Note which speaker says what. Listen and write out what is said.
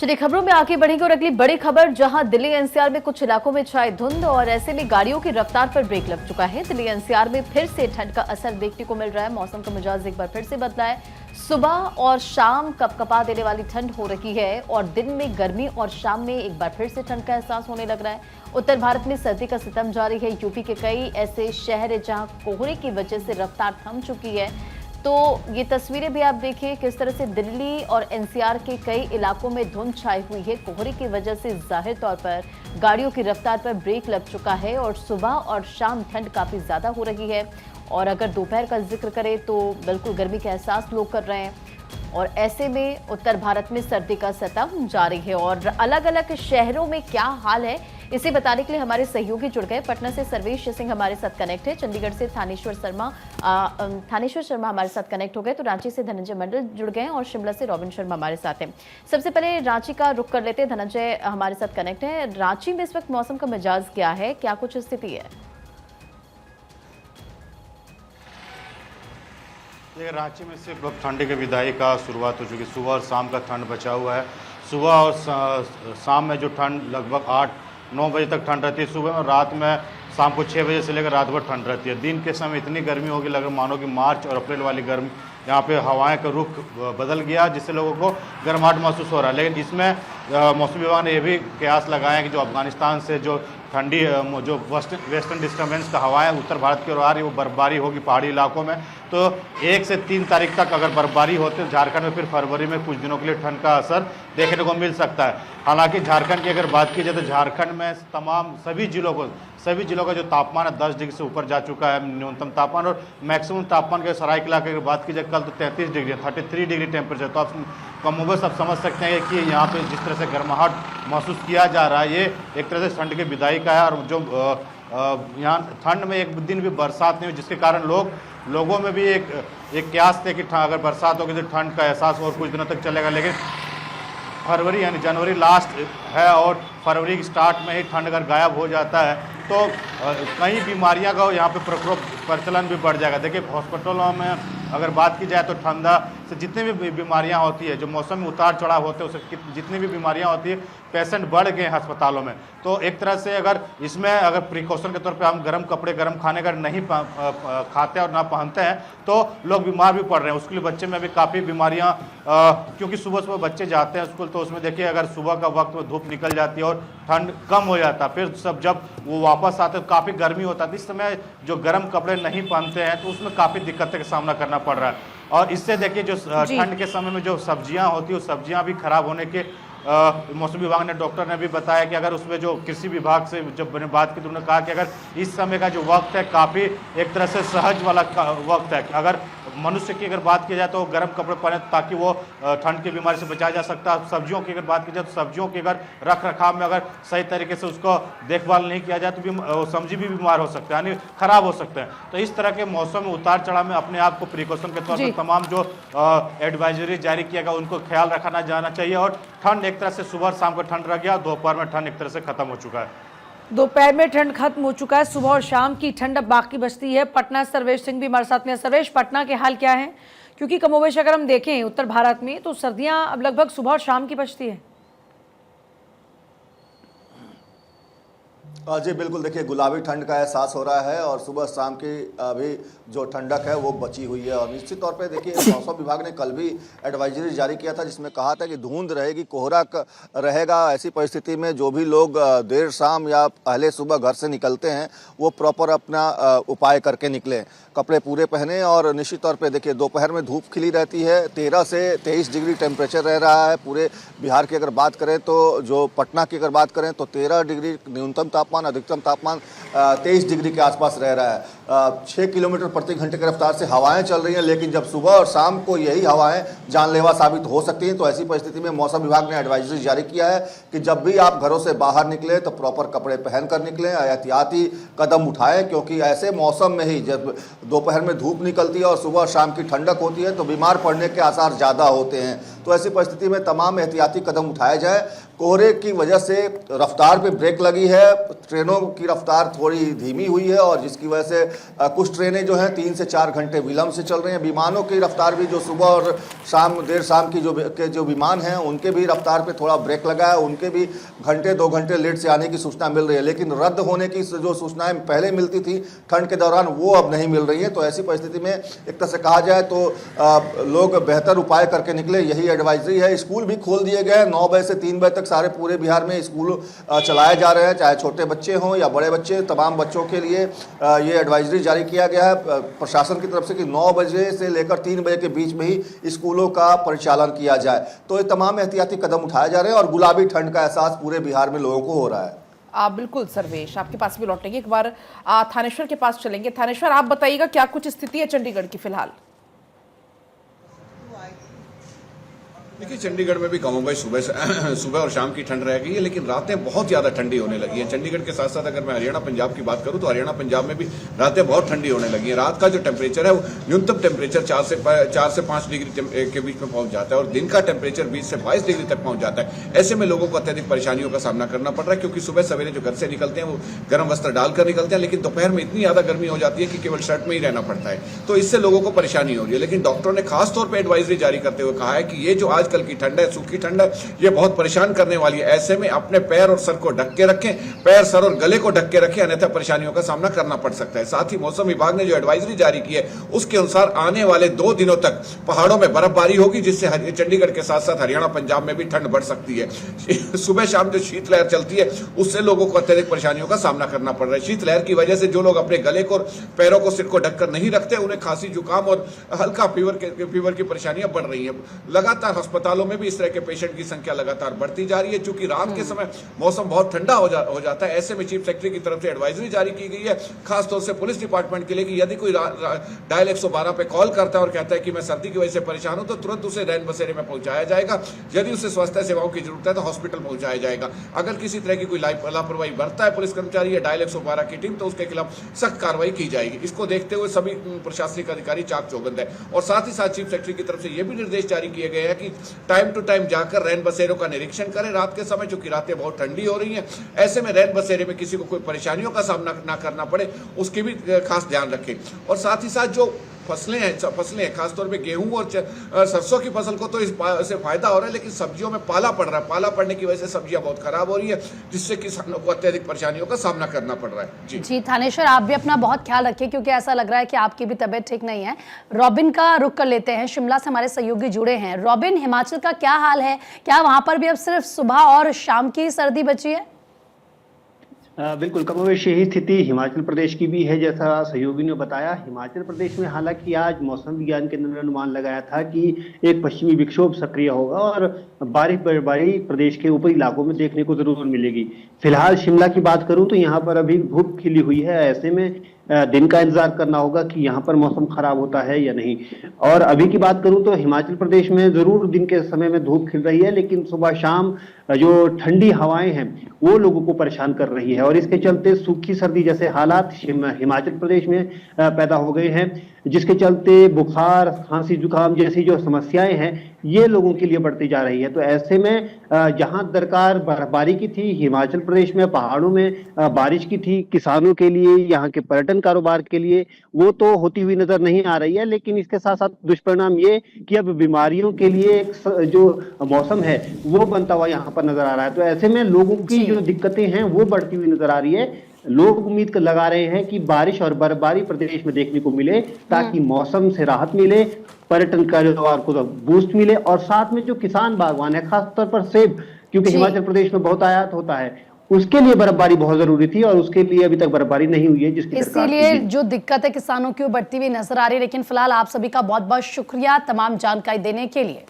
Speaker 1: चलिए खबरों में आगे बढ़ेंगे और अगली बड़ी खबर, जहां दिल्ली एनसीआर में कुछ इलाकों में छाई धुंध और ऐसे में गाड़ियों की रफ्तार पर ब्रेक लग चुका है। दिल्ली एनसीआर में फिर से ठंड का असर देखने को मिल रहा है। मौसम का मिजाज एक बार फिर से बदला है। सुबह और शाम कपकपा देने वाली ठंड हो रही है और दिन में गर्मी और शाम में एक बार फिर से ठंड का एहसास होने लग रहा है। उत्तर भारत में सर्दी का सितम जारी है। यूपी के कई ऐसे शहर हैं जहां कोहरे की वजह से रफ्तार थम चुकी है। तो ये तस्वीरें भी आप देखिए किस तरह से दिल्ली और एनसीआर के कई इलाकों में धुंध छाई हुई है। कोहरे की वजह से जाहिर तौर पर गाड़ियों की रफ्तार पर ब्रेक लग चुका है और सुबह और शाम ठंड काफी ज्यादा हो रही है। और अगर दोपहर का जिक्र करें तो बिल्कुल गर्मी का एहसास लोग कर रहे हैं और ऐसे में उत्तर भारत में सर्दी का सितम जारी है। और अलग अलग शहरों में क्या हाल है इसे बताने के लिए हमारे सहयोगी जुड़ गए। पटना से सर्वेश सिंह हमारे साथ कनेक्ट है, चंडीगढ़ से थानेश्वर शर्मा हमारे साथ कनेक्ट हो गए, तो रांची से धनंजय मंडल जुड़ गए और शिमला से रॉबिन शर्मा हमारे साथ हैं। सबसे पहले रांची का रुख कर लेते हैं। धनंजय हमारे साथ कनेक्ट है। रांची में इस वक्त मौसम का मिजाज क्या है, क्या कुछ स्थिति है?
Speaker 2: रांची में सिर्फ ठंडी की विदाई का शुरुआत हो चुकी है। सुबह और शाम का ठंड बचा हुआ है। सुबह और शाम में जो ठंड लगभग 8-9 बजे तक ठंड रहती है सुबह में, रात में शाम को 6 बजे से लेकर रात भर ठंड रहती है। दिन के समय इतनी गर्मी होगी लग मानो कि मार्च और अप्रैल वाली गर्मी, यहाँ पे हवाएं का रुख बदल गया जिससे लोगों को गर्माहट महसूस हो रहा है। लेकिन इसमें मौसम विभाग ने यह भी कयास लगाया कि जो अफगानिस्तान से जो ठंडी जो वेस्टर्न डिस्टर्बेंस का हवाएं उत्तर भारत की ओर आ रही है वो बर्फबारी होगी पहाड़ी इलाकों में। तो 1 से 3 तारीख तक अगर बर्फबारी होती है झारखंड में, फिर फरवरी में कुछ दिनों के लिए ठंड का असर देखने को मिल सकता है। हालांकि झारखंड की अगर बात की जाए तो झारखंड में तमाम सभी जिलों का जो तापमान है 10 डिग्री से ऊपर जा चुका है न्यूनतम तापमान, और मैक्सिमम तापमान के सरायकेला की अगर बात की जाए कल तो 33 डिग्री 33 डिग्री टेम्परेचर। तो आप कमोबेश आप समझ सकते हैं कि यहाँ पे जिस तरह से गर्माहट महसूस किया जा रहा है, ये एक तरह से ठंड की विदाई का है। और जो यहाँ ठंड में एक दिन भी बरसात नहीं हुई जिसके कारण लोगों में भी एक क्यास थे कि अगर बरसात होगी तो ठंड का एहसास और कुछ दिनों तक चलेगा। लेकिन फरवरी यानी जनवरी लास्ट है और फरवरी की स्टार्ट में ही ठंड अगर गायब हो जाता है तो कई बीमारियां का यहाँ पे प्रचलन भी बढ़ जाएगा। देखिए हॉस्पिटलों में अगर बात की जाए तो ठंडा से जितनी भी बीमारियां होती है, जो मौसम में उतार चढ़ाव होते हैं उससे जितनी भी बीमारियां होती है, पेशेंट बढ़ गए हैं अस्पतालों में। तो एक तरह से अगर इसमें अगर प्रिकॉशन के तौर पे हम गर्म कपड़े गर्म खाने अगर नहीं खाते और ना पहनते हैं तो लोग बीमार भी पड़ रहे हैं। उसके लिए बच्चे में भी काफ़ी बीमारियां, क्योंकि सुबह सुबह बच्चे जाते हैं स्कूल, तो उसमें देखिए अगर सुबह का वक्त में धूप निकल जाती है और ठंड कम हो जाता है, फिर सब जब वो वापस आते हैं तो काफ़ी गर्मी होता है। इस समय जो गर्म कपड़े नहीं पहनते हैं तो उसमें काफ़ी दिक्कतें का सामना करना पड़ रहा है। और इससे देखिए जो ठंड के समय में जो सब्जियां होती है, वो सब्जियां भी खराब होने के मौसम विभाग ने, डॉक्टर ने भी बताया कि अगर उसमें जो कृषि विभाग से जब मैंने बात की तो उन्होंने कहा कि अगर इस समय का जो वक्त है काफ़ी एक तरह से सहज वाला वक्त है। अगर मनुष्य की अगर बात की जाए तो गर्म कपड़े पहने ताकि वो ठंड की बीमारी से बचाया जा सकता है। सब्जियों की अगर बात की जाए तो सब्जियों की अगर रख रखाव में अगर सही तरीके से उसको देखभाल नहीं किया जाए तो सब्जी भी बीमार हो सकते हैं, यानी खराब हो सकते हैं। तो इस तरह के मौसम में उतार चढ़ाव में अपने आप को प्रिकॉशन के तौर पर तमाम जो एडवाइजरी जारी किया गया उनको ख्याल रखना जाना चाहिए। और ठंड एक तरह से सुबह शाम को ठंड रह गया, दोपहर में ठंड एक तरह से खत्म हो चुका है।
Speaker 3: दोपहर में ठंड खत्म हो चुका है, सुबह और शाम की ठंड अब बाकी बचती है। पटना सर्वेश सिंह भी हमारे साथ में। सर्वेश, पटना के हाल क्या है? क्योंकि कमोबेश अगर हम देखें उत्तर भारत में तो सर्दियां अब लगभग सुबह और शाम की बचती है।
Speaker 4: जी बिल्कुल, देखिए गुलाबी ठंड का एहसास हो रहा है और सुबह शाम की अभी जो ठंडक है वो बची हुई है। और निश्चित तौर पे देखिए मौसम विभाग ने कल भी एडवाइजरी जारी किया था जिसमें कहा था कि धुंध रहेगी, कोहरा रहेगा। ऐसी परिस्थिति में जो भी लोग देर शाम या पहले सुबह घर से निकलते हैं वो प्रॉपर अपना उपाय करके निकलें, कपड़े पूरे पहने। और निश्चित तौर पे देखिए दोपहर में धूप खिली रहती है, 13 से 23 डिग्री टेम्परेचर रह रहा है पूरे बिहार की। अगर बात करें तो जो पटना की अगर बात करें तो 13 डिग्री न्यूनतम तापमान, अधिकतम तापमान 23 डिग्री के आसपास रह रहा है। 6 किलोमीटर प्रति घंटे की रफ्तार से हवाएं चल रही हैं, लेकिन जब सुबह और शाम को यही हवाएं जानलेवा साबित हो सकती हैं। तो ऐसी परिस्थिति में मौसम विभाग ने एडवाइजरी जारी किया है कि जब भी आप घरों से बाहर निकले तो प्रॉपर कपड़े पहनकर निकलें, एहतियाती कदम उठाएं, क्योंकि ऐसे मौसम में ही जब दोपहर में धूप निकलती है और सुबह शाम की ठंडक होती है तो बीमार पड़ने के आसार ज़्यादा होते हैं। तो ऐसी परिस्थिति में तमाम एहतियाती कदम उठाए जाए। कोहरे की वजह से रफ्तार पे ब्रेक लगी है, ट्रेनों की रफ्तार थोड़ी धीमी हुई है और जिसकी वजह से कुछ ट्रेनें जो हैं 3 से 4 घंटे विलंब से चल रही हैं। विमानों की रफ्तार भी जो सुबह और शाम देर शाम की जो विमान हैं उनके भी रफ्तार पे थोड़ा ब्रेक लगा है, उनके भी घंटे 2 घंटे लेट से आने की सूचना मिल रही है। लेकिन रद्द होने की जो सूचनाएं पहले मिलती थी ठंड के दौरान वो अब नहीं मिल रही है। तो ऐसी परिस्थिति में एक तरह से कहा जाए तो लोग बेहतर उपाय करके निकले, यही एडवाइजरी है। स्कूल भी खोल दिए गए, 9 बजे से 3 बजे तक सारे पूरे बिहार में स्कूल चलाए जा रहे हैं, चाहे छोटे बच्चे हों या बड़े बच्चे, तमाम बच्चों के लिए ये एडवाइजरी जारी किया गया है प्रशासन की तरफ से कि 9 बजे से लेकर 3 बजे के बीच में ही स्कूलों का परिचालन किया जाए। तो ये तमाम एहतियाती कदम उठाए जा रहे हैं और गुलाबी ठंड का एहसास पूरे बिहार में लोगों को हो रहा है।
Speaker 3: बिल्कुल सर्वेश, आपके पास भी लौटेंगे, एक बार थानेश्वर के पास चलेंगे। थानेश्वर, आप बताइएगा क्या कुछ स्थिति है चंडीगढ़ की फिलहाल?
Speaker 5: देखिए, चंडीगढ़ में भी कमोबेश सुबह और शाम की ठंड रह गई है, लेकिन रातें बहुत ज़्यादा ठंडी होने लगी हैं। चंडीगढ़ के साथ साथ अगर मैं हरियाणा पंजाब की बात करूं तो हरियाणा पंजाब में भी रातें बहुत ठंडी होने लगी हैं। रात का जो टेम्परेचर है वो न्यूनतम टेम्परेचर 4 से 5 डिग्री के बीच में पहुंच जाता है और दिन का टेम्परेचर 20 से 22 डिग्री तक पहुंच जाता है। ऐसे में लोगों को अत्यधिक परेशानियों का सामना करना पड़ रहा है, क्योंकि सुबह सवेरे जो घर से निकलते हैं वो गर्म वस्त्र डालकर निकलते हैं, लेकिन दोपहर में इतनी ज़्यादा गर्मी हो जाती है कि केवल शर्ट में ही रहना पड़ता है। तो इससे लोगों को परेशानी हो रही है। लेकिन डॉक्टरों ने खासतौर पर एडवाइजरी जारी करते हुए कहा है कि ये जो आजकल की ठंड है, की ठंड है, ये बहुत परेशान करने वाली है। ऐसे में अपने पैर और सर को ढक के रखें, पैर, सर और गले को ढक के रखें, अन्यथा परेशानियों का सामना करना पड़ सकता है। साथ ही मौसम विभाग ने जो एडवाइजरी जारी की है उसके अनुसार आने वाले 2 दिनों तक पहाड़ों में बर्फबारी होगी, जिससे चंडीगढ़ के साथ साथ हरियाणा पंजाब में भी ठंड बढ़ सकती है। सुबह शाम जो शीतलहर चलती है उससे लोगों को अत्यधिक परेशानियों का सामना करना पड़ रहा है। शीतलहर की वजह से जो लोग अपने गले को, पैरों को, सिर को ढककर नहीं रखते, उन्हें खांसी, जुकाम और हल्का फीवर की परेशानियां बढ़ रही हैं। लगातार अस्पतालों में भी इस तरह के पेशेंट की संख्या लगातार बढ़ती जा रही है। चूंकि रात के समय मौसम बहुत ठंडा हो जाता है, ऐसे में चीफ सेक्रेटरी की तरफ से एडवाइजरी जारी की गई है, खासतौर से पुलिस डिपार्टमेंट के लिए, कि यदि कोई डायल 112 पे कॉल करता है और कहता है कि मैं सर्दी की वजह से परेशान हूं, तो तुरंत उसे रैन बसेरे में पहुंचाया जाएगा। यदि उसे स्वास्थ्य सेवाओं की जरूरत है तो हॉस्पिटल पहुंचाया जाएगा। अगर किसी तरह की कोई लापरवाही बरतता है पुलिस कर्मचारी या डायल 112 की टीम, तो उसके खिलाफ सख्त कार्रवाई की जाएगी। इसको देखते हुए सभी प्रशासनिक अधिकारी चाक चौबंद है। और साथ ही साथ चीफ सेक्रेटरी की तरफ से यह भी निर्देश जारी किए गए हैं कि टाइम टू टाइम जाकर रैन बसेरों का निरीक्षण करें रात के समय, चूंकि रातें बहुत ठंडी हो रही हैं। ऐसे में रैन बसेरे में किसी को कोई परेशानियों का सामना ना करना पड़े, उसकी भी खास ध्यान रखें। और साथ ही साथ जो फसलें हैं खासतौर पे गेहूं और सरसों की फसल को तो इससे फायदा हो रहा है, लेकिन सब्जियों में पाला पड़ रहा है। पाला पड़ने की वजह से सब्जियां बहुत खराब हो रही है, जिससे किसानों को अत्यधिक परेशानियों का सामना करना पड़ रहा है।
Speaker 1: जी थानेश्वर, आप भी अपना बहुत ख्याल रखिए, क्योंकि ऐसा लग रहा है कि आपकी भी तबीयत ठीक नहीं है। रॉबिन का रुख कर लेते हैं, शिमला से हमारे सहयोगी जुड़े हैं। रॉबिन, हिमाचल का क्या हाल है? क्या वहां पर भी अब सिर्फ सुबह और शाम की सर्दी बची है?
Speaker 6: बिल्कुल, कमोवेश यही स्थिति हिमाचल प्रदेश की भी है। जैसा सहयोगी ने बताया, हिमाचल प्रदेश में हालांकि आज मौसम विज्ञान केंद्र ने अनुमान लगाया था कि एक पश्चिमी विक्षोभ सक्रिय होगा और बारिश बर्फबारी प्रदेश के ऊपरी इलाकों में देखने को जरूर मिलेगी। फिलहाल शिमला की बात करूं तो यहाँ पर अभी धूप खिली हुई है। ऐसे में दिन का इंतजार करना होगा कि यहाँ पर मौसम खराब होता है या नहीं। और अभी की बात करूं तो हिमाचल प्रदेश में जरूर दिन के समय में धूप खिल रही है, लेकिन सुबह शाम जो ठंडी हवाएं हैं वो लोगों को परेशान कर रही है और इसके चलते सूखी सर्दी जैसे हालात हिमाचल प्रदेश में पैदा हो गए हैं, जिसके चलते बुखार, खांसी, जुकाम जैसी जो समस्याएं हैं ये लोगों के लिए बढ़ती जा रही है। तो ऐसे में जहां दरकार बर्फबारी की थी, हिमाचल प्रदेश में पहाड़ों में बारिश की थी, किसानों के लिए, यहाँ के पर्यटन कारोबार के लिए वो तो होती हुई नजर नहीं आ रही है। लेकिन इसके साथ साथ दुष्परिणाम ये कि अब बीमारियों के लिए एक जो मौसम है वो बनता हुआ यहाँ पर नजर आ रहा है। तो ऐसे में लोगों की जो दिक्कतें हैं वो बढ़ती हुई नजर आ रही है। लोग उम्मीद लगा रहे हैं कि बारिश और बर्फबारी प्रदेश में देखने को मिले, ताकि मौसम से राहत मिले, पर्यटन कारोबार को बूस्ट मिले और साथ में जो किसान बागवान है, खासतौर पर सेब, क्योंकि हिमाचल प्रदेश में बहुत आयात होता है, उसके लिए बर्फबारी बहुत जरूरी थी और उसके लिए अभी तक बर्फबारी नहीं हुई है, जिसकी
Speaker 1: इसीलिए जो दिक्कत है किसानों की वो बढ़ती हुई नजर आ रही है। लेकिन फिलहाल आप सभी का बहुत बहुत शुक्रिया तमाम जानकारी देने के लिए।